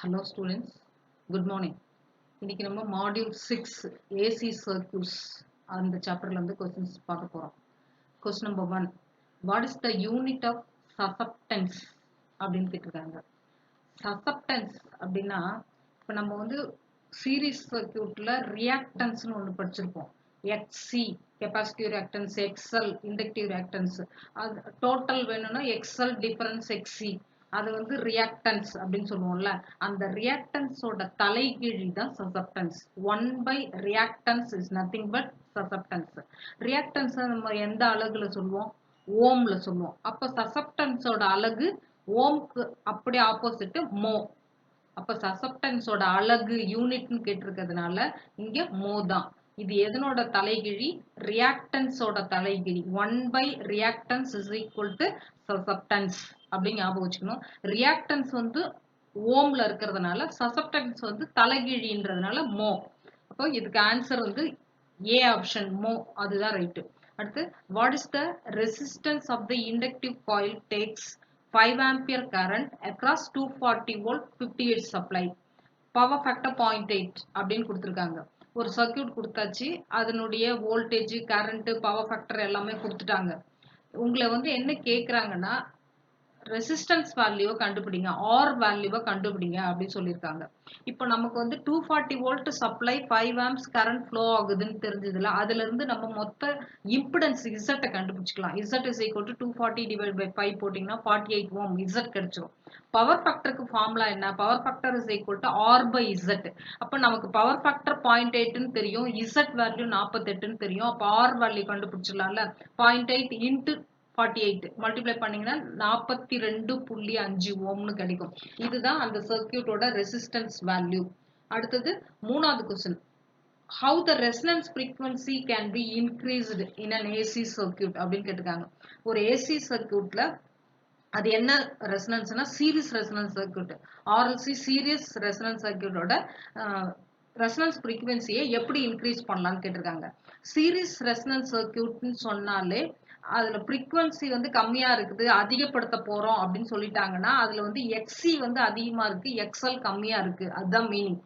Hello students, good morning. இன்னைக்கு நம்ம module 6 AC circuits அந்த chapterல இருந்து questions பார்க்க போறோம். Question number 1. What is the unit of susceptance அப்படின்னு கேட்டிருக்காங்க. Susceptance அப்படின்னா இப்போ நம்ம வந்து series circuitல reactanceன்னு ஒன்று படிச்சிருப்போம். XC capacitive reactance, XL inductive reactance. அது total வேணும்னா XL difference XC. அது வந்து ரியாக்டன்ஸ் அப்படின்னு சொல்லுவோம்ல, அந்த ரியாக்டன்ஸோட தலைகீழி தான் சசப்டன்ஸ். 1 by reactance is nothing but susceptance. Reactance நம்ம எந்த அலகுல சொல்லுவோம்? ஓம்ல சொல்லுவோம். அப்ப சசப்டன்ஸோட அலகு ஓம்க்கு அப்படியே ஆப்போசிட் மோ. அப்ப சசப்டன்ஸோட அலகு யூனிட்னு கேட்டிருக்கிறதுனால இங்க மோ தான். இது எதனோட தலைகீழி? ரியாக்டன்ஸோட தலைகீழி. 1 by reactance is equal to susceptance அப்படின்னு ஞாபகம் வச்சுக்கணும். ரியாக்டன்ஸ் வந்து ஓம்ல இருக்கிறதுனால சசப்டன்ஸ் வந்து தலைகீழின்றதுனால மோ. அப்போ இதுக்கு ஆன்சர் வந்து ஏ ஆப்ஷன் மோ, அதுதான் ரைட்டு. அடுத்து, what is the resistance of the inductive coil takes 5 ampere current across 240 volt 58 supply, power factor 0.8 அப்படின்னு கொடுத்துருக்காங்க. ஒரு சர்க்கியூட் கொடுத்தாச்சு, அதனுடைய வோல்டேஜ், கரண்ட், பவர் ஃபேக்டர் எல்லாமே கொடுத்துட்டாங்க. உங்களை வந்து என்ன கேட்குறாங்கன்னா ரெசிஸ்டன்ஸ் வேல்யூவை கண்டுபிடிங்க, ஆர் வேல்யூவை கண்டுபிடிங்க அப்படின்னு சொல்லியிருக்காங்க. இப்போ நமக்கு வந்து 240 volt supply 5 amps current flow ஆகுதுன்னு தெரிஞ்சதுல, அதுல இருந்து நம்ம மொத்த இம்பிடன்ஸ் இசட்டை கண்டுபிடிச்சிக்கலாம். Z is equal to 240 divide by 5 போட்டிங்கன்னா 48 ஓம் இசட் கிடைச்சிரும். பவர் ஃபேக்டருக்கு ஃபார்முலா என்ன? Power factor is equal to R by Z. அப்போ நமக்கு பவர் ஃபேக்டர் 0.8ன்னு தெரியும், இசட் வேல்யூ 48ன்னு தெரியும். அப்போ ஆர் வேல்யூ கண்டுபிடிச்சிடலாம்ல. 0.8 இன்ட்டு 48 மல்டிப்ளை பண்ணீங்கன்னா 42.5 ஓம்னு கிடைக்கும். இதுதான் அந்த சர்க்கியூட்டோட ரெசிஸ்டன்ஸ் வேல்யூ. அடுத்தது மூணாவது question, how the resonance frequency can be increased in an AC circuit அப்படின்னு கேட்டிருக்காங்க. ஒரு AC சர்க்கியூட்ல அது என்ன ரெசனன்ஸ்னா series resonance circuit, RLC series resonance சர்க்கியூட்டோட ரெசனன்ஸ் ஃப்ரீக்வன்சியை எப்படி இன்க்ரீஸ் பண்ணலாம்னு கேட்டிருக்காங்க. சீரிஸ் ரெசனன்ஸ் சர்க்கியூட்னு சொன்னாலே அதுல ஃப்ரீக்வன்சி வந்து கம்மியா இருக்குது, அதிகப்படுத்த போறோம் அப்படின்னு சொல்லிட்டாங்கன்னா அதுல வந்து எக்ஸி வந்து அதிகமா இருக்கு, எக்ஸ்எல் கம்மியா இருக்கு, அதுதான் மீனிங்.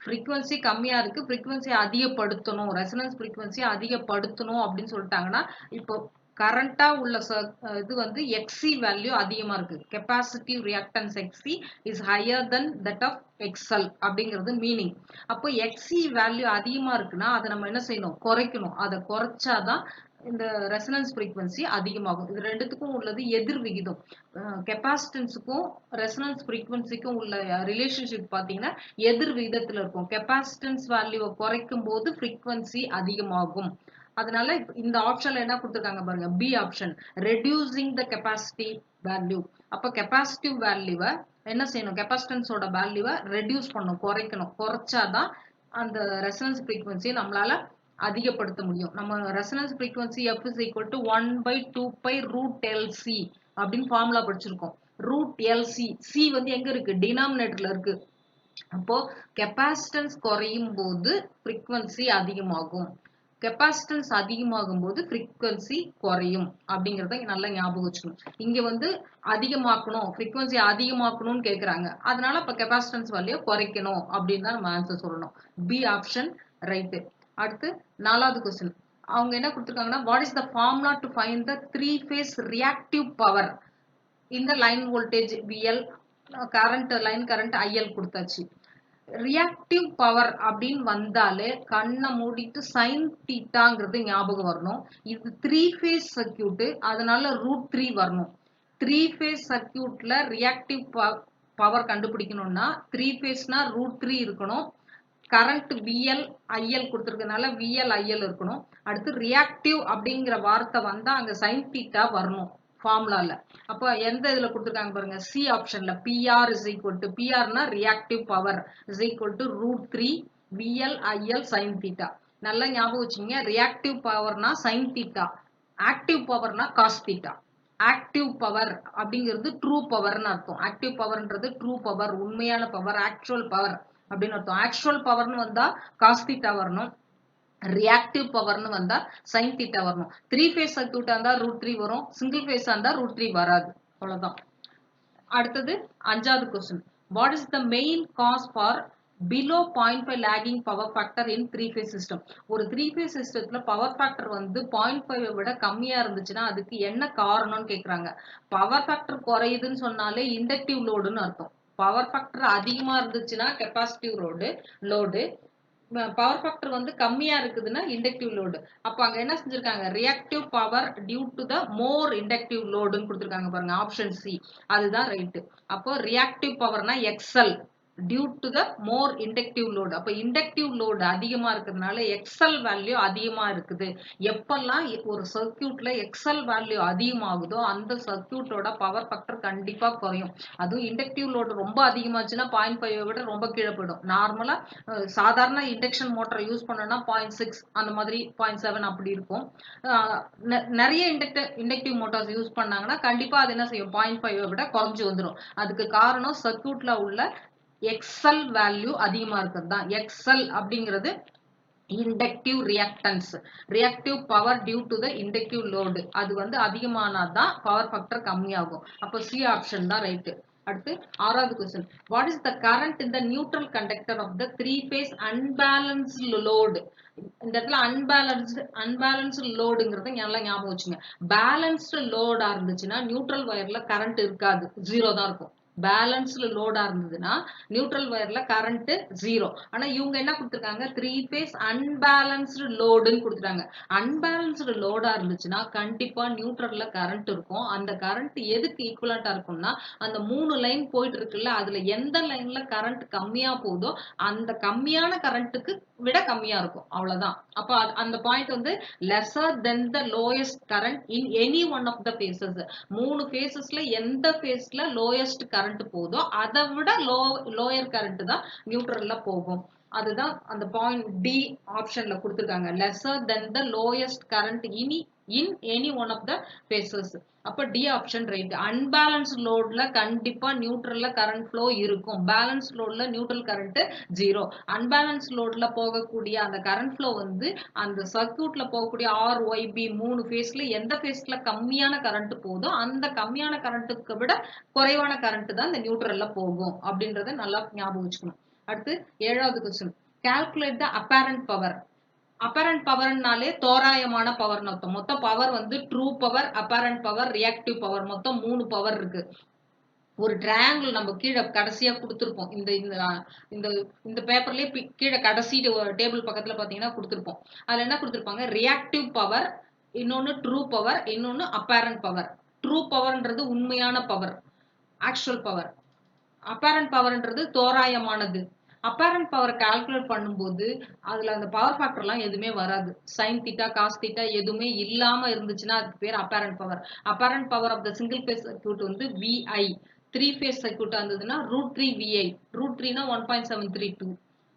ஃப்ரீக்வன்சி கம்மியா இருக்கு, ஃப்ரீக்வன்சி அதிகப்படுத்தணும், ரெசனன்ஸ் ஃப்ரீக்வன்சி அதிகப்படுத்தணும் அப்படின்னு சொல்லிட்டாங்கன்னா இப்போ கரண்டா உள்ள இது வந்து எக்ஸி வேல்யூ அதிகமா இருக்கு, capacitive reactance XC is higher then that of XL அப்படிங்கிறது மீனிங். அப்போ எக்ஸி வேல்யூ அதிகமா இருக்குன்னா அதை நம்ம என்ன செய்யணும்? குறைக்கணும். அதை குறைச்சாதான் இந்த ரெசனன்ஸ் ஃப்ரீக்வன்சி அதிகமாகும். இது ரெண்டுத்துக்கும் உள்ளது எதிர் விகிதம். கெப்பாசிட்டன்ஸுக்கும் ரெசனன்ஸ் ஃப்ரீக்வன்சிக்கும் உள்ள ரிலேஷன்ஷிப் பார்த்தீங்கன்னா எதிர் விகிதத்தில் இருக்கும். கெப்பாசிட்டன்ஸ் வேல்யூவை குறைக்கும் போது ஃப்ரீக்வன்சி அதிகமாகும். அதனால இந்த ஆப்ஷன்ல என்ன கொடுத்துருக்காங்க பாருங்க, B option, reducing the capacity value. அப்போ கெப்பாசிட்டிவ் வேல்யூவை என்ன செய்யணும்? கெப்பாசிட்டன்ஸோட வேல்யூவை ரெடியூஸ் பண்ணணும், குறைக்கணும். குறைச்சாதான் அந்த ரெசனன்ஸ் ஃப்ரீக்வன்சியை நம்மளால அதிகப்படுத்த முடியும். நம்ம resonance frequency F is equal to 1 by 2 pi root LC அப்படின்னு ஃபார்முலா படிச்சிருக்கோம். ரூட் எல்சி, சி வந்து எங்க இருக்கு? டினாமினேட்டர்ல இருக்கு. அப்போ கெப்பாசிட்டன்ஸ் குறையும் போது ஃப்ரீக்வன்சி அதிகமாகும், கெப்பாசிட்டன்ஸ் அதிகமாகும் போது ஃப்ரீக்வன்சி குறையும் அப்படிங்கிறத நல்லா ஞாபகம் வச்சுக்கணும். இங்க வந்து அதிகமாக்கணும், ஃப்ரீக்வன்சி அதிகமாக்கணும்னு கேட்குறாங்க, அதனால இப்போ கெப்பாசிட்டன்ஸ் வேல்யூ குறைக்கணும் அப்படின்னு தான் நம்ம ஆன்சர் சொல்லணும். B option right. அடுத்து நாலாவது கொஸ்டின், அவங்க என்ன கொடுத்துருக்காங்கன்னா what is the formula to find the 3 phase reactive power இந்த line voltage VL, current line current IL கொடுத்தாச்சு. ரியாக்டிவ் பவர் அப்படின்னு வந்தாலே கண்ணை மூடிட்டு சைன் தீட்டாங்கிறது ஞாபகம் வரணும். இது 3 phase சர்க்கியூட், அதனால √3 வரணும். 3 phase சர்க்கியூட்ல ரியாக்டிவ் பவர் கண்டுபிடிக்கணும்னா 3 phaseனா √3 இருக்கணும். Current VL IL கொடுத்துருக்கனால VL IL இருக்கணும். அடுத்து ரியாக்டிவ் அப்படிங்கிற வார்த்தை வந்தா அங்க சைன் தீட்டா வரணும் ஃபார்முலால. அப்போ எந்த இதுல கொடுத்துருக்காங்க பாருங்க, சி ஆப்ஷன்ல PR is equal to, PRனா reactive power is equal to √3 VL IL sin theta. நல்லா ஞாபகம் வச்சுங்க, ரியாக்டிவ் பவர்னா சைன் தீட்டா, ஆக்டிவ் பவர்னா காஸ் தீட்டா. ஆக்டிவ் பவர் அப்படிங்கிறது ட்ரூ பவர்னு அர்த்தம். ஆக்டிவ் பவர்ன்றது ட்ரூ பவர், உண்மையான பவர், ஆக்சுவல் பவர் அப்படின்னு அர்த்தம். ஆக்சுவல் பவர்னு வந்தா காஸ் தீட்டா வரணும், ரியாக்டிவ் பவர்னு வந்தா சைன் தீட்டா வரணும். 3 phase சர்க்கியூட்டா இருந்தா √3 வரும், சிங்கிள் ஃபேஸா இருந்தா √3 வராது. அவ்வளவுதான். அடுத்தது அஞ்சாவது question, What is the main cause for below 0.5 lagging power factor in 3-phase system? ஒரு 3-phase systemத்துல power factor வந்து 0.5 விட கம்மியா இருந்துச்சுன்னா அதுக்கு என்ன காரணம்னு கேக்குறாங்க. power factor குறையுதுன்னு சொன்னாலே inductive loadன்னு அர்த்தம். power factor அதிகமா இருந்துச்சுன்னா capacitive load, பவர் ஃபேக்டர் வந்து கம்மியா இருக்குதுன்னா இண்டக்டிவ் லோடு. அப்ப அங்க என்ன செஞ்சிருக்காங்க, reactive power due to the more inductive லோடுன்னு கொடுத்துருக்காங்க பாருங்க, ஆப்ஷன் சி. அதுதான் ரைட்டு. அப்போ ரியாக்டிவ் பவர்னா XL due to the more inductive load. அப்ப இண்டக்டிவ் லோடு அதிகமா இருக்கிறதுனால எக்ஸ்எல் வேல்யூ அதிகமா இருக்குது. எப்பெல்லாம் ஒரு சர்க்கியூட்ல எக்ஸ்எல் வேல்யூ அதிகமாகுதோ அந்த சர்க்கியூட்டோட பவர் ஃபேக்டர் கண்டிப்பா குறையும். அதுவும் இண்டக்டிவ் லோடு ரொம்ப அதிகமாச்சுன்னா 0.5 விட ரொம்ப கீழே போயிடும். நார்மலா சாதாரண இண்டக்ஷன் மோட்டர் யூஸ் பண்ணோம்னா 0.6 அந்த மாதிரி 0.7 அப்படி இருக்கும். நிறைய இண்டக்டிவ் மோட்டார்ஸ் யூஸ் பண்ணாங்கன்னா கண்டிப்பா அது என்ன செய்யும், 0.5 விட குறைஞ்சு வந்துடும். அதுக்கு காரணம் சர்க்கியூட்ல உள்ள எக்ஸ்எல் வேல்யூ அதிகமா இருக்கிறது தான். எக்ஸ்எல் அப்படிங்கிறது inductive reactance, reactive power due to the inductive load. அது வந்து அதிகமானாதான் பவர் ஃபேக்டர் கம்மியாகும். அப்போ சி ஆப்ஷன் தான் ரைட்டு. அடுத்து ஆறாவது question, what is the current in the neutral conductor of the 3-phase unbalanced load? இந்த இடத்துல அன்பேலன்ஸ்டு லோடுங்கிறத நல்லா ஞாபகம் வச்சுங்க. பேலன்ஸ்டு லோடா இருந்துச்சுன்னா நியூட்ரல் வயர்ல கரண்ட் இருக்காது, ஜீரோ தான் இருக்கும். பேலன்ஸ்டு லோடா இருந்ததுன்னா நியூட்ரல் வயர்ல கரண்ட் ஜீரோ. ஆனா இவங்க என்ன கொடுத்துருக்காங்க, 3-phase அன்பேலன்ஸ்டு லோடுன்னு கொடுத்துட்டாங்க. அன்பேலன்ஸ்டு லோடா இருந்துச்சுன்னா கண்டிப்பா நியூட்ரல்ல கரண்ட் இருக்கும். அந்த கரண்ட் எதுக்கு ஈக்குவலண்டா இருக்கும்னா, அந்த 3 லைன் போயிட்டு இருக்குல்ல, அதுல எந்த லைன்ல கரண்ட் கம்மியா போகுதோ அந்த கம்மியான கரண்ட்டுக்கு விட கம்மியா இருக்கும், அவ்வளவுதான். அப்ப அந்த பாயிண்ட் வந்து lesser than the lowest current in any one of the phases. 3 phases-ல எந்த phase-ல lowest current போகுதோ அதை விட லோயர் கரண்ட் தான் நியூட்ரல்ல போகும். அதுதான் அந்த பாயிண்ட் டி ஆப்ஷன்ல கொடுத்திருக்காங்க, lesser than the lowest current in any one of the phases. அப்ப டி ஆப்ஷன் ரைட். அன்பேலன்ஸ்ட் லோட்ல கண்டிப்பா நியூட்ரல்ல கரண்ட் ஃப்ளோ இருக்கும். பேலன்ஸ் லோட்ல நியூட்ரல் கரண்ட் ஜீரோ. அன்பேலன்ஸ் லோட்ல போகக்கூடிய அந்த கரண்ட் ஃப்ளோ வந்து அந்த சர்க்கியூட்ல போகக்கூடிய RYB 3 ஃபேஸ்ல எந்த ஃபேஸ்ல கம்மியான கரண்ட் போகுதோ அந்த கம்மியான கரண்ட்டுக்கு விட குறைவான கரண்ட் தான் இந்த நியூட்ரல்ல போகும் அப்படின்றத நல்லா ஞாபகம் வச்சுக்கணும். அடுத்து ஏழாவது question, calculate the apparent power. Apparent பவர்னாலே தோராயமான பவர் அர்த்தம். மொத்தம் பவர் வந்து true power, apparent power, reactive power, மொத்தம் 3 பவர் இருக்கு. ஒரு ட்ரையாங்கிள் நம்ம கீழே கடைசியா கொடுத்துருப்போம். இந்த இந்த இந்த பேப்பர்லயே கீழே கடைசி டேபிள் பக்கத்துல பாத்தீங்கன்னா கொடுத்துருப்போம். அதுல என்ன கொடுத்துருப்பாங்க, ரியாக்டிவ் பவர், இன்னொன்னு ட்ரூ பவர், இன்னொன்னு அப்பேரண்ட் பவர். ட்ரூ பவர்ன்றது உண்மையான பவர், ஆக்சுவல் பவர். அப்பேரண்ட் பவர்ன்றது தோராயமானது. அப்பேரண்ட் பவர் கால்குலேட் பண்ணும்போது அதுல அந்த பவர் ஃபேக்டர்லாம் எதுவுமே வராது. சைன் தீட்டா, காஸ் தீட்டா எதுவுமே இல்லாம இருந்துச்சுன்னா அதுக்கு பேர் apparent power. Apparent power of the single phase circuit வந்து VI. 3-phase சர்க்யூட்டா இருந்ததுன்னா √3 VI. √3னா 1.732.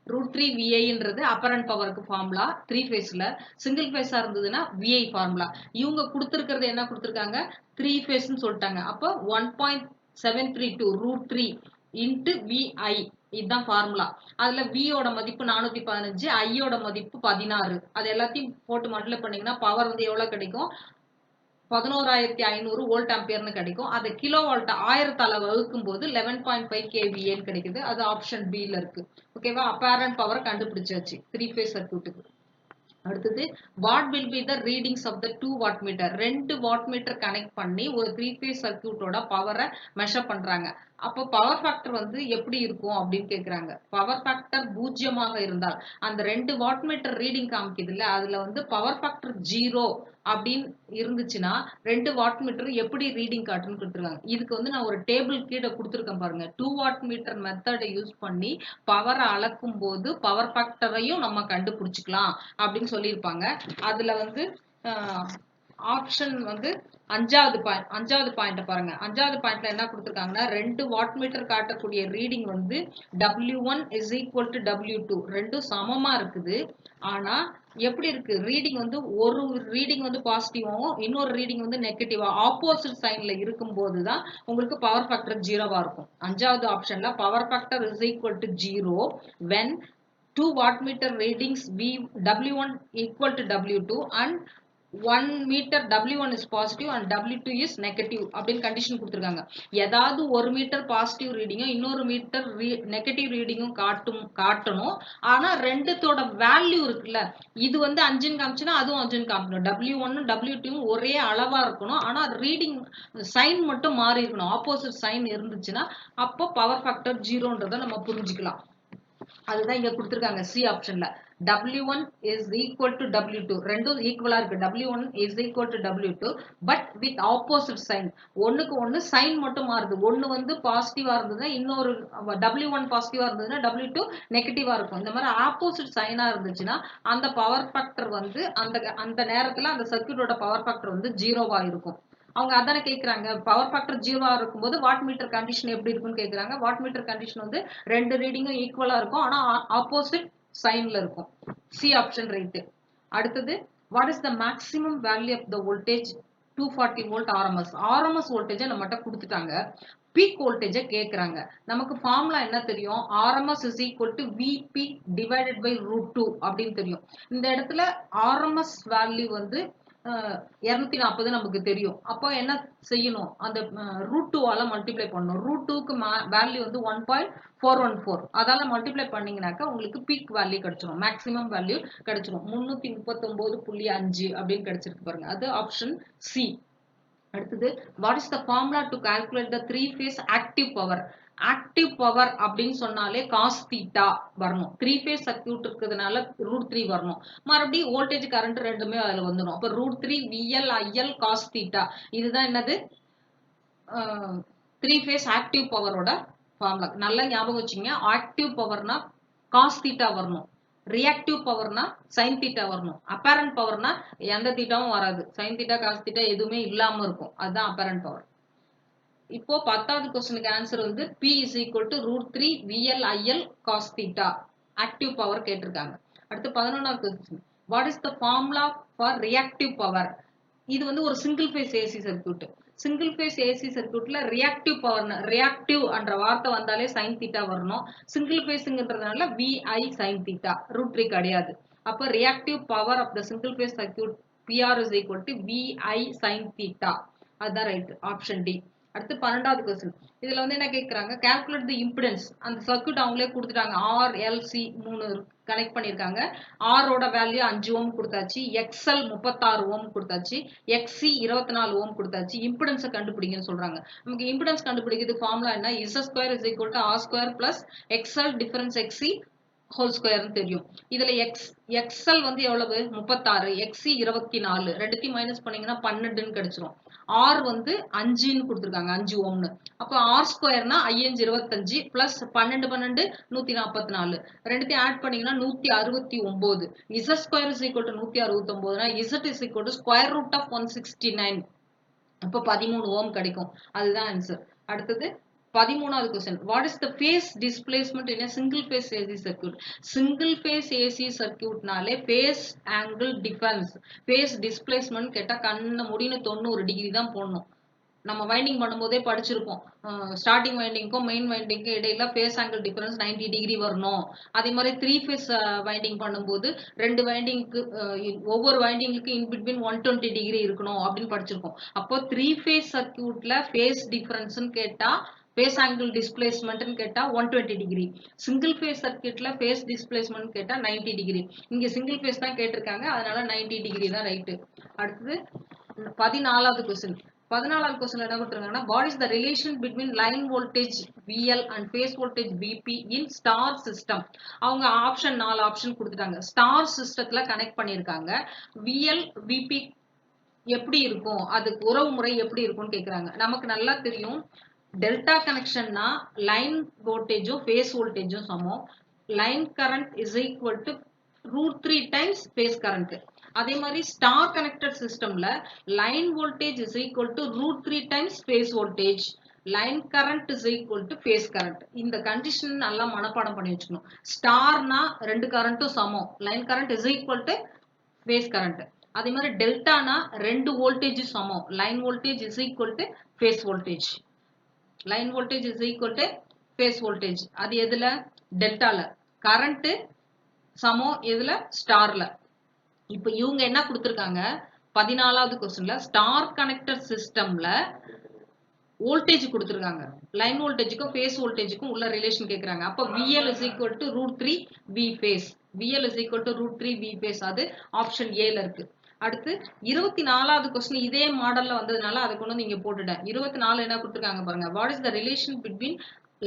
√3 VIன்றது அப்பேரண்ட் பவருக்கு ஃபார்முலா 3 ஃபேஸ்ல. சிங்கிள் ஃபேஸா இருந்ததுன்னா VI ஃபார்முலா. இவங்க கொடுத்துருக்கிறது என்ன கொடுத்துருக்காங்க, 3 ஃபேஸ்ன்னு சொல்லிட்டாங்க. அப்போ 1.732 √3 இன்ட்டு VI, இதுதான் ஃபார்முலா. அதுல V ஓட மதிப்பு 415, I ஓட மதிப்பு 16. அது எல்லாத்தையும் போட்டு மல்டிப்ளை பண்ணீங்கன்னா பவர் வந்து எவ்வளவு கிடைக்கும், 11500 வோல்ட் ஆம்பியர்னு கிடைக்கும். அது கிலோ வோல்ட் 1000 வகுக்கும் போது 11.5 kVA கிடைக்குது. அது ஆப்ஷன் B ல இருக்கு. ஓகேவா, அப்பேரண்ட் பவர் கண்டுபிடிச்சாச்சு 3-phase சர்க்யூட்டுக்கு. அடுத்தது, what will be the readings of the 2 watt meter. 2 watt meter connect பண்ணி ஒரு 3-phase சர்க்யூட்டோட பவரை மெஷர் பண்றாங்க. அப்போ பவர் ஃபேக்டர் வந்து எப்படி இருக்கும் அப்படின்னு கேக்குறாங்க. பவர் ஃபேக்டர் 0 இருந்தால் அந்த 2 வாட் மீட்டர் ரீடிங் காமிக்குது இல்ல, அதுல வந்து பவர் ஃபேக்டர் 0 அப்படின்னு இருந்துச்சுன்னா 2 வாட் மீட்டர் எப்படி ரீடிங் காட்டுன்னு கொடுத்துருக்காங்க. இதுக்கு வந்து நான் ஒரு டேபிள் கீழே கொடுத்துருக்கேன் பாருங்க. 2 வாட் மீட்டர் மெத்தடை யூஸ் பண்ணி பவரை அளக்கும் போது பவர் ஃபேக்டரையும் நம்ம கண்டுபிடிச்சிக்கலாம் அப்படின்னு சொல்லியிருப்பாங்க. அதுல வந்து ஆப்ஷன் வந்து அஞ்சாவது பாயிண்ட் பாருங்க. அஞ்சாவது பாயிண்ட்ல என்ன கொடுத்துருக்காங்கன்னா, 2 வாட் மீட்டர் காட்டக்கூடிய ரீடிங் வந்து W1 is equal to W2 ரெண்டும் சமமா இருக்குது. ஆனா எப்படி இருக்கு, ரீடிங் வந்து ஒரு ரீடிங் வந்து பாசிட்டிவாவும் இன்னொரு ரீடிங் வந்து நெகட்டிவா ஆப்போசிட் சைன்ல இருக்கும் போதுதான் உங்களுக்கு பவர் ஃபேக்டர் 0வா இருக்கும். அஞ்சாவது ஆப்ஷன்ல power factor is equal to 0 when 2 watt meter readings W1 equal to W2 and 1 meter W1 is positive and W2 is negative அப்படின்னு கண்டிஷன் கொடுத்துருக்காங்க. ஏதாவது ஒரு மீட்டர் பாசிட்டிவ் ரீடிங்கும் இன்னொரு மீட்டர் நெகட்டிவ் ரீடிங்கும் காட்டணும். ஆனா ரெண்டுத்தோட வேல்யூ இருக்குல்ல, இது வந்து 5ன்னு காமிச்சுன்னா அதுவும் 5ன்னு காமிக்கணும். W1 W2 ஒரே அளவா இருக்கணும். ஆனா ரீடிங் சைன் மட்டும் மாறி இருக்கணும். ஆப்போசிட் சைன் இருந்துச்சுன்னா அப்போ பவர் ஃபேக்டர் 0ன்றதை நம்ம புரிஞ்சுக்கலாம். அதுதான் இங்க கொடுத்திருக்காங்க சி ஆப்ஷன்ல. W1 is equal to W2 ரெண்டும் ஈக்குவலா இருக்கு. W1 is equal to W2 but with opposite sign. ஒண்ணுக்கு ஒண்ணு சைன் மட்டும் மாறுது. ஒண்ணு வந்து பாசிட்டிவா இருந்ததுன்னா இன்னொரு W1 பாசிட்டிவா இருந்ததுன்னா W2 நெகட்டிவா இருக்கும். இந்த மாதிரி ஆப்போசிட் சைனா இருந்துச்சுன்னா அந்த பவர் ஃபேக்டர் வந்து அந்த நேரத்துல அந்த சர்க்யூட்டோட பவர் ஃபேக்டர் வந்து 0வா இருக்கும். அவங்க அதானே கேட்குறாங்க. பவர் ஃபேக்டர் 0வா இருக்கும்போது வாட் மீட்டர் கண்டிஷன் எப்படி இருக்குன்னு கேட்குறாங்க. வாட் மீட்டர் கண்டிஷன் வந்து ரெண்டு ரீடிங்கும் ஈக்குவலா இருக்கும். ஆனா ஆப்போசிட் சைன்ல இருக்கும். C option right. அடுத்தது what is the maximum value of the voltage 240 volt RMS. RMS வோல்டேஜை நம்மகிட்ட கொடுத்துட்டாங்க. பீக் வோல்டேஜை கேட்குறாங்க. நமக்கு ஃபார்முலா என்ன தெரியும்? RMS is equal to VP divided by √2 அப்படின்னு தெரியும். இந்த இடத்துல ஆர்எம்எஸ் வேல்யூ வந்து 240 நமக்கு தெரியும். அப்போ என்ன செய்யணும்? அந்த √2ஆல மல்டிப்ளை பண்ணணும். √2க்கு வேல்யூ வந்து 1.414. அதால மல்டிப்ளை பண்ணீங்கன்னாக்கா உங்களுக்கு பீக் வேல்யூ கிடைச்சிடும். மேக்ஸிமம் வேல்யூ கிடைச்சிடும். 339.5 அப்படின்னு கிடைச்சிருக்கு பாருங்க. அது ஆப்ஷன் சி. அடுத்தது what is the formula to calculate the 3 phase active power. Active power அப்படின்னு சொன்னாலே காஸ் தீட்டா வரணும். 3 ஃபேஸ் சர்க்யூட் இருக்கிறதுனால √3 வரணும். மறுபடியும் வோல்டேஜ் கரண்ட் ரெண்டுமே அதுல வந்துடும். அப்ப √3 VL IL காஸ் தீட்டா. இதுதான் என்னது? 3 ஃபேஸ் ஆக்டிவ் பவரோட ஃபார்முலா. நல்லா ஞாபகம் வச்சுங்க. ஆக்டிவ் பவர்னா காஸ் தீட்டா வரணும். ரியாக்டிவ் பவர்னா சைன் தீட்டா வரணும். அப்பேரண்ட் பவர்னா எந்த தீட்டாவும் வராது. சைன் தீட்டா காஸ் தீட்டா எதுவுமே இல்லாம இருக்கும். அதுதான் அப்பேரண்ட் பவர். இப்போ 10வது क्वेश्चनக்கு ஆன்சர் வந்து P is equal to √3 VL IL cos theta. Active power கேட்டிருக்காங்க. அடுத்து 11வது question. What is the formula for reactive power? இது வந்து ஒரு single phase AC circuit. Single phase AC சர்க்யூட்ல ரியாக்டிவ் பவர், ரியாக்டிவ் என்ற வார்த்தை வந்தாலே சைன் தீட்டா வரணும். சிங்கிள் ஃபேஸ்ங்கிறதுனால VI சைன் தீட்டா. √3 கிடையாது. அப்ப reactive power of the single phase circuit PR is equal to VI sine theta. அதுதான் ரைட். Option D. அடுத்து 12வது क्वेश्चन. இதுல வந்து என்ன கேக்குறாங்க? Calculate the impedance. அந்த சர்க்யூட் அவங்களே கொடுத்துட்டாங்க. RLC 3 கனெக்ட் பண்ணிருக்காங்க. R ஓட வேல்யூ 5 ஓம் கொடுத்தாச்சு. XL 36 ஓம் கொடுத்தாச்சு. XC 24 ஓம் கொடுத்தாச்சு. இம்பிடன்ஸை கண்டுபிடிங்கன்னு சொல்றாங்க. நமக்கு இம்பிடன்ஸ் கண்டுபிடிக்கிறது ஃபார்முலா என்ன? Z² is equal to R² plus XL difference XC whole ஸ்கொயர்னு தெரியும். இதுல XL வந்து எவ்வளவு? 36, XC 24. ரெண்டுத்தையும் மைனஸ் பண்ணீங்கன்னா 12ன்னு கிடைச்சிரும். R வந்து 5ன்னு கொடுத்துருக்காங்க. 5 ஓம்னு. அப்போ R²னா 5 25 பிளஸ் 12 12 144. ரெண்டுத்தையும் ஆட் பண்ணீங்கன்னா 169. Z² is equal to 169னா Z is equal to square root of 169. அப்போ 13 ஓம் கிடைக்கும். அதுதான் ஆன்சர். அடுத்தது 13வது question. What is the phase displacement in a single phase AC circuit? Single phase AC circuitனாலே phase angle difference. Phase displacement கேட்டா கண்ண முடின்னு 90 degree தான் போடணும். நம்ம winding பண்ணும்போதே படிச்சிருப்போம். ஸ்டார்டிங் வைண்டிங்க்கும் மெயின் வைண்டிங்க்கும் இடையில ஃபேஸ் ஆங்கிள் டிஃபரன்ஸ் 90 டிகிரி வரணும். அதே மாதிரி 3 ஃபேஸ் வைண்டிங் பண்ணும்போது ரெண்டு வைண்டிங்க்கு ஒவ்வொரு வைண்டிங்க்கு இன் பிட்வீன் 120 டிகிரி இருக்கணும் அப்படின்னு படிச்சிருக்கோம். அப்போ 3 ஃபேஸ் சர்க்யூட்ல ஃபேஸ் டிஃபரன்ஸ்னு கேட்டா ஃபேஸ் ஆங்கிள் டிஸ்பிளேஸ்மெண்ட்னு கேட்டா 120 டிகிரி. சிங்கிள் ஃபேஸ் சர்க்யூட்ல ஃபேஸ் டிஸ்பிளேஸ்மெண்ட் கேட்டா 90 டிகிரி. இங்க சிங்கிள் ஃபேஸ் தான் கேட்டிருக்காங்க. அதனால 90 டிகிரி தான் ரைட்டு. அடுத்தது 14வது क्वेश्चन. 14வது क्वेश्चन என்ன கொடுத்திருக்காங்கன்னா what is the relation between line voltage VL and phase voltage VP in star system? அவங்க ஆப்ஷன் 4 ஆப்ஷன் கொடுத்துட்டாங்க. ஸ்டார் சிஸ்டத்துல கனெக்ட் பண்ணிருக்காங்க. VL VP எப்படி இருக்கும்? அதுக்கு உறவு முறை எப்படி இருக்கும்னு கேக்குறாங்க. நமக்கு நல்லா தெரியும். டெல்டா கனெக்ஷன்னா லைன் வோல்டேஜும் ஃபேஸ் வோல்டேஜும் சமம். Line current is equal to √3 times phase current. அதே மாதிரி ஸ்டார் கனெக்டட் சிஸ்டம்ல line voltage is equal to √3 times phase voltage. Line current is equal to phase current. இந்த கண்டிஷன் நல்லா மனப்பாடம் பண்ணி வச்சுக்கணும். ஸ்டார்னா ரெண்டு கரண்ட்டும் சமம். Line current is equal to phase current. அதே மாதிரி டெல்டானா ரெண்டு வோல்டேஜ் சமம். Line voltage is equal to face voltage. Line voltage is equal to face voltage. அது எதுல? டெல்டால. கரண்ட் சமம் எதுல? ஸ்டார்ல. இப்போ இவங்க என்ன கொடுத்துருக்காங்க? 14வது கொஸ்டின்ல ஸ்டார் கனெக்டட் சிஸ்டம்ல வோல்டேஜ் கொடுத்துருக்காங்க. லைன் வோல்டேஜுக்கும் ஃபேஸ் வோல்டேஜுக்கும் உள்ள ரிலேஷன் கேட்குறாங்க. அப்போ VL is equal to √3 V phase. VL is equal to √3 V phase. அது ஆப்ஷன் ஏல இருக்கு. அடுத்து 24வது கொஸ்டின் இதே மாடல்ல வந்ததுனால அதை கொண்டு வந்து இங்க போட்டுட்டேன். 24 என்ன கொடுத்துருக்காங்க பாருங்க. What is the relation between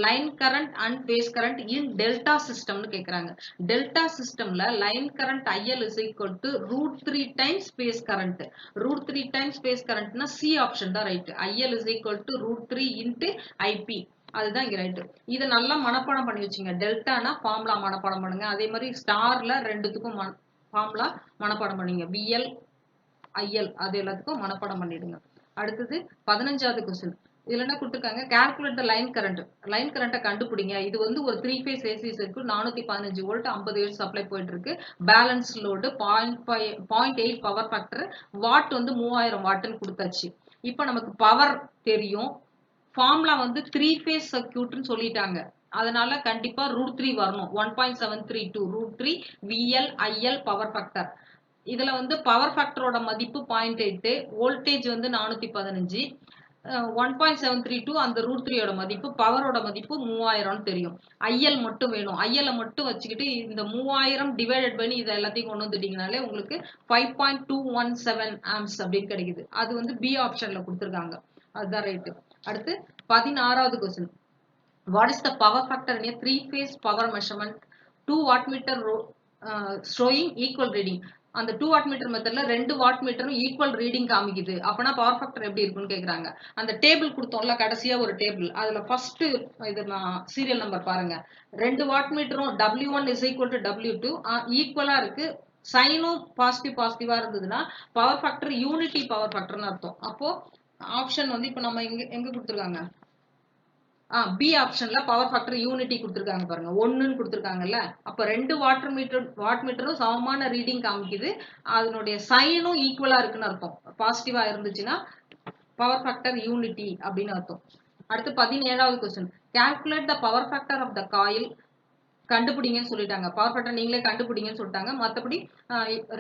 line current and phase current in delta சிஸ்டம்னு கேட்குறாங்க. டெல்டா சிஸ்டம்ல line current IL is equal to √3 times phase current. √3 times phase கரண்ட்னா சி ஆப்ஷன் தான் right. IL is equal to √3 into IP. அதுதான் இங்க right. இதை நல்லா மனப்பாடம் பண்ணி வச்சுங்க. டெல்டானா ஃபார்முலா மனப்பாடம் பண்ணுங்க. அதே மாதிரி ஸ்டார்ல ரெண்டுத்துக்கும் ஃபார்முலா மனப்பாடம் பண்ணுங்க. VL IL அது எல்லாத்துக்கும் மனப்பாடம் பண்ணிடுங்க. அடுத்தது 15வது கொஸ்டின். இதுல என்ன கொடுத்துருக்காங்க, calculate the line current. Line கரண்ட்டை கண்டுபிடிங்க. இது வந்து ஒரு 3 phase AC circuit, 415 volt, 50 hertz supply போயிட்டு இருக்கு. Balance load 0.8 power factor, what வந்து 3000 வாட்னு கொடுத்தாச்சு. இப்போ நமக்கு பவர் தெரியும். ஃபார்முலா வந்து 3 phase சர்க்யூட்னு சொல்லிட்டாங்க. அதனால கண்டிப்பா √3 வரணும். 1.732 √3 VL IL பவர் ஃபேக்டர். இதுல வந்து பவர் ஃபேக்டரோட மதிப்பு 0.8, வோல்டேஜ் வந்து 415, 1.732 அந்த √3யோட மதிப்பு, பவரோட மதிப்பு 3000 தெரியும். IL மட்டும் வேணும். IL மட்டும் வச்சுக்கிட்டு இந்த 3000 டிவைடட் பண்ணி இதை எல்லாத்தையும் கொண்டு வந்துட்டீங்கனாலே உங்களுக்கு 5.217 ஆம்ஸ் அப்படின்னு கிடைக்குது. அது வந்து பி ஆப்ஷன்ல கொடுத்துருக்காங்க. அதுதான் ரைட்டு. அடுத்து 16வது question. What is the power factor in a 3 phase power measurement? 2 wattmeter showing equal reading. அந்த 2 வாட்மீட்டர் மெத்தட்ல 2 வாட்மீட்டரும் ஈக்குவல் ரீடிங் காமிக்குது. அப்பனா பவர் ஃபேக்டர் எப்படி இருக்குன்னு கேக்குறாங்க. அந்த டேபிள் கொடுத்தோம்ல கடைசியா ஒரு டேபிள், அதுல ஃபர்ஸ்ட் இது நான் சீரியல் நம்பர் பாருங்க. 2 வாட்மீட்டரும் W1 is equal to W2 ஈக்குவலா இருக்கு. சைனும் பாசிட்டிவா இருந்ததுன்னா பவர் ஃபேக்டர் யூனிட்டி பவர் ஃபேக்டர்னு அர்த்தம். அப்போ ஆப்ஷன் வந்து இப்போ நம்ம எங்க கொடுத்துருக்காங்க, பி ஆப்ஷன்ல பவர் ஃபேக்டர் யூனிட்டி கொடுத்துருக்காங்க பாருங்க, 1ன்னு கொடுத்துருக்காங்கல்ல. அப்ப 2 வாட்மீட்டரும் சமமான ரீடிங் காமிக்குது. அதனுடைய சைனும் ஈக்குவலா இருக்குன்னு அர்த்தம். பாசிட்டிவா இருந்துச்சுன்னா பவர் ஃபேக்டர் யூனிட்டி அப்படின்னு அர்த்தம். அடுத்து 17வது question. Calculate the power factor of the coil. கண்டுபிடிங்கன்னு சொல்லிட்டாங்க. பவர் ஃபேக்டர் நீங்களே கண்டுபிடிங்கன்னு சொல்லிட்டாங்க. மற்றபடி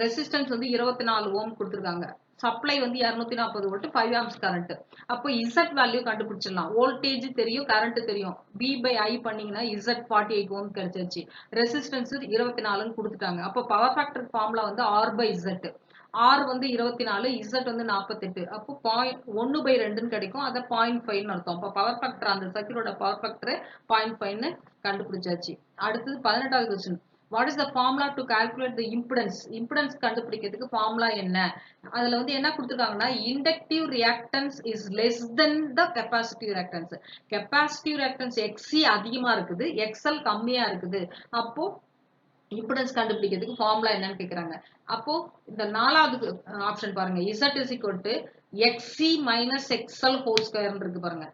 ரெசிஸ்டன்ஸ் வந்து 24 ஓம் கொடுத்துருக்காங்க. சப்ளை வந்து 240 வோல்ட், 5 ஆம்ஸ் கரண்ட். அப்போ இசட் வேல்யூ கண்டுபிடிச்சிடலாம். வோல்டேஜ் தெரியும், கரண்ட் தெரியும். V/I பண்ணீங்கன்னா இசட் 48 ஓம் கிடைச்சிருச்சு. ரெசிஸ்டன்ஸ் 24ன்னு கொடுத்துட்டாங்க. அப்போ பவர் ஃபேக்டர் ஃபார்முலா வந்து R/Z. R வந்து 24, Z வந்து 48. அப்போ 1/2ன்னு கிடைக்கும். அதை 0.5ன்னு அர்த்தம். அப்போ பவர் ஃபேக்டர் அந்த சர்க்யூட்டோட பவர் ஃபேக்டர் 0.5ன்னு கண்டுபிடிச்சாச்சு. அடுத்தது 18வது question. What is the formula to calculate the impedance? Impedance கண்டுபிடிக்கிறதுக்கு ஃபார்முலா என்ன? அதுல வந்து என்ன கொடுத்துருக்காங்கன்னா, inductive reactance is less than the capacitive reactance. Capacitive reactance XC அதிகமா இருக்குது, XL கம்மியா இருக்குது. அப்போ இம்பிடன்ஸ் கண்டுபிடிக்கிறதுக்கு ஃபார்முலா என்னன்னு கேக்குறாங்க. அப்போ இந்த 4வது ஆப்ஷன் பாருங்க, Z is equal to XC minus XL whole square இருக்கு பாருங்க.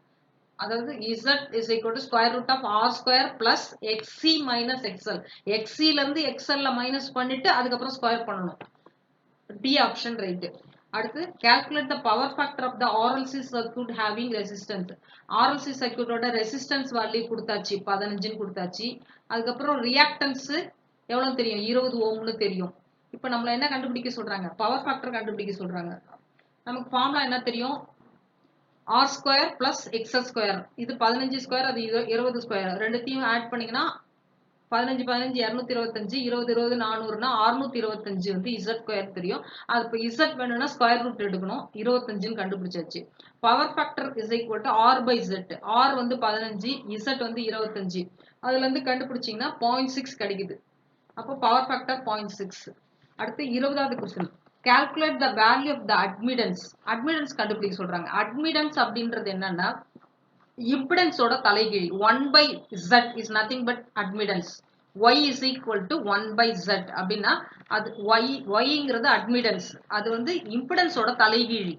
அதாவது Z is equal to square root of R square plus XC minus XL. XC ல இருந்து XL ல மைனஸ் பண்ணிட்டு அதுக்கப்புறம் ஸ்கொயர் பண்ணணும். D option right. அடுத்து calculate the power factor of the RLC circuit having resistance. RLC சர்க்யூட்டோட resistance value கொடுத்தாச்சு, 15ன்னு கொடுத்தாச்சு. அதுக்கப்புறம் ரியாக்டன்ஸ் எவ்வளவு தெரியும், 20 ஓம்னு தெரியும். இப்போ நம்மள என்ன கண்டுபிடிக்க சொல்றாங்க, பவர் ஃபேக்டர் கண்டுபிடிக்க சொல்றாங்க. நமக்கு ஃபார்முலா என்ன தெரியும், R square plus XL square. இது 15 ஸ்கொயர், அது 20 ஸ்கொயர். ரெண்டுத்தையும் ஆட் பண்ணீங்கன்னா 15 15 225, 20 20 400னா 625 வந்து Z ஸ்கொயர் தெரியும். அது இப்போ Z வேணும்னா ஸ்கொயர் ரூட் எடுக்கணும். 25ன்னு கண்டுபிடிச்சாச்சு. Power factor is equal to R/Z. R வந்து 15, Z வந்து 25. அதுல இருந்து கண்டுபிடிச்சீங்கன்னா 0.6 கிடைக்குது. அப்போ பவர் ஃபேக்டர் 0.6. அடுத்து 20வது question. Calculate the value of the admittance. Admittance கண்டுபிடிக்க சொல்றாங்க. அட்மிடன்ஸ் அப்படின்றது என்னன்னா இம்பிடன்ஸோட தலைகீழ். 1/Z is nothing but admittance. Y is equal to 1/Z அப்படின்னா அது Yங்கிறது அட்மிடன்ஸ். அது வந்து இம்பிடன்ஸோட தலைகீழ்.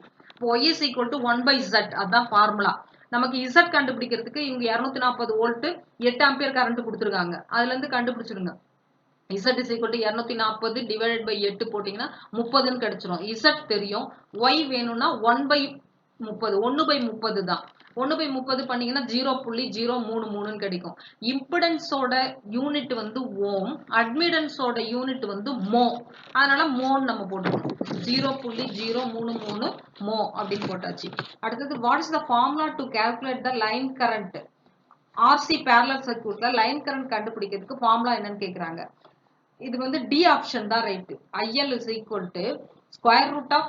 Y is equal to 1/Z, அதுதான் ஃபார்முலா. நமக்கு Z கண்டுபிடிக்கிறதுக்கு இவங்க 240 வோல்ட் 8 ஆம்பியர் கரண்ட் கொடுத்துருக்காங்க. அதுல இருந்து கண்டுபிடிச்சிருங்க. Z is equal to 240 divided by 8 போட்டீங்கன்னா 30ன்னு கிடைச்சிரும். Z தெரியும். Y வேணும்னா 1/30, 1/30 தான். 1/30 பண்ணீங்கன்னா 0.033 கிடைக்கும். இம்பிடன்ஸோட யூனிட் வந்து ஓம், அட்மிடன்ஸோட யூனிட் வந்து மோ. அதனால மோன்னு நம்ம போட்டுக்கணும். 0.033 மோ அப்படின்னு போட்டாச்சு. அடுத்தது what is the formula to calculate the line current? RC parallel சர்க்யூட்ல லைன் கரண்ட் கண்டுபிடிக்கிறதுக்கு ஃபார்முலா என்னன்னு கேக்குறாங்க. இது வந்து டி ஆப்ஷன் தான் right. IL is equal to square root of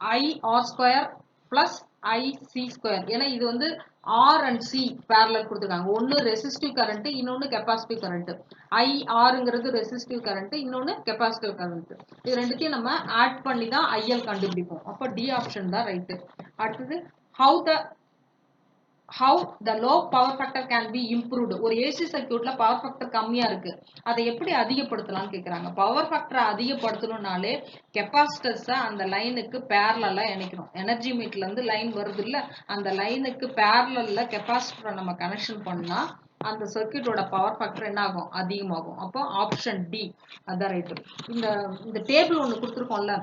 IR square plus IC square. ஏன்னா இது வந்து R and C parallel கொடுத்துருக்காங்க. ஒன்னு ரெசிஸ்டிவ் கரண்ட், இன்னொன்னு கெப்பாசிட்டிவ் கரண்ட். IRங்கிறது ரெசிஸ்டிவ் கரண்ட், இன்னொன்னு கெப்பாசிட்டிவ் கரண்ட். இது ரெண்டுத்தையும் நம்ம ஆட் பண்ணி தான் IL கண்டுபிடிப்போம். அப்போ டி ஆப்ஷன் தான் ரைட். அடுத்தது how the low power factor can be improved. ஒரு ஏசி சர்க்யூட்ல பவர் ஃபேக்டர் கம்மியா இருக்கு, அதை எப்படி அதிகப்படுத்தலாம்னு கேக்குறாங்க. பவர் ஃபேக்டரை அதிகப்படுத்தணும்னாலே கெப்பாசிட்டர்ஸை அந்த லைனுக்கு பேரலா இணைக்கணும். எனர்ஜி மீட்டர்ல இருந்து லைன் வருது இல்ல, அந்த லைனுக்கு பேரலல்ல கெப்பாசிட்டரை நம்ம கனெக்ஷன் பண்ணா அந்த சர்க்யூட்டோட பவர் ஃபேக்டர் என்ன ஆகும்? அதிகமாகும். அப்போ ஆப்ஷன் டி அதான் ரைட். இந்த டேபிள் ஒன்று கொடுத்துருக்கோம்ல,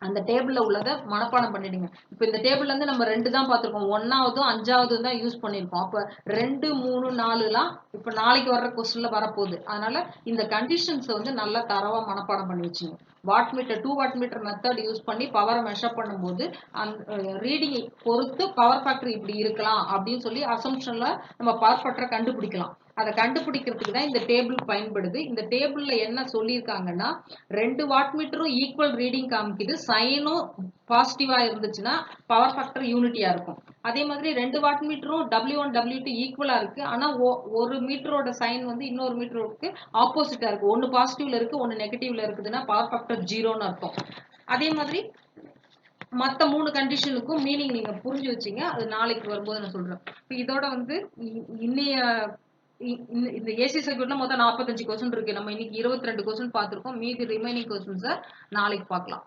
அந்த டேபிள்ல உள்ளதை மனப்பாடம் பண்ணிடுங்க. இப்ப இந்த டேபிள்ல இருந்து நம்ம 2 தான் பார்த்திருக்கோம், 1ஆவதும் 5ஆவதும் தான் யூஸ் பண்ணிருக்கோம். அப்ப 2, 3, 4லாம் இப்ப நாளைக்கு வர்ற கொஸ்டின்ல வரப்போகுது. அதனால இந்த கண்டிஷன்ஸ் வந்து நல்லா தரவா மனப்பாடம் பண்ணி வச்சுங்க. What meter 2 watt metre method use பண்ணி பவரை மெஷர் பண்ணும்போது அந்த ரீடிங்கை பொறுத்து பவர் ஃபேக்டர் இப்படி இருக்கலாம் அப்படின்னு சொல்லி அசம்ஷன்ல நம்ம பவர் ஃபேக்டரை கண்டுபிடிக்கலாம். அதை கண்டுபிடிக்கிறதுக்கு தான் இந்த டேபிள் பயன்படுது. இந்த டேபிள்ல என்ன சொல்லியிருக்காங்கன்னா, 2 வாட் மீட்டரும் ஈக்குவல் ரீடிங் காமிக்குது, சைனும் பாசிட்டிவா இருந்துச்சுன்னா பவர் ஃபேக்டர் யூனிட்டியா இருக்கும். அதே மாதிரி 2 வாட் மீட்டரும் W1 W2 ஈக்குவலா இருக்கு, ஆனா ஒரு மீட்டரோட சைன் வந்து இன்னொரு மீட்டருக்கு ஆப்போசிட்டா இருக்கு. ஒன்னு பாசிட்டிவ்ல இருக்கு, ஒன்னு நெகட்டிவ்ல இருக்குதுன்னா பவர் ஃபேக்டர் 0ன்னு அர்த்தம். அதே மாதிரி மற்ற 3 கண்டிஷனுக்கும் மீனிங் நீங்க புரிஞ்சு வச்சீங்க. அது நாளைக்கு வரும்போது நான் சொல்றேன். இதோட வந்து இன்னைய இந்த ஏசி சர்க்யூட்ல மொத்தம் 45 கொஸ்டின் இருக்கு. நம்ம இன்னைக்கு 22 கொஸ்டின் பார்த்திருக்கோம். மீதி ரிமைனிங் கொஸ்டின்ஸை நாளைக்கு பார்க்கலாம்.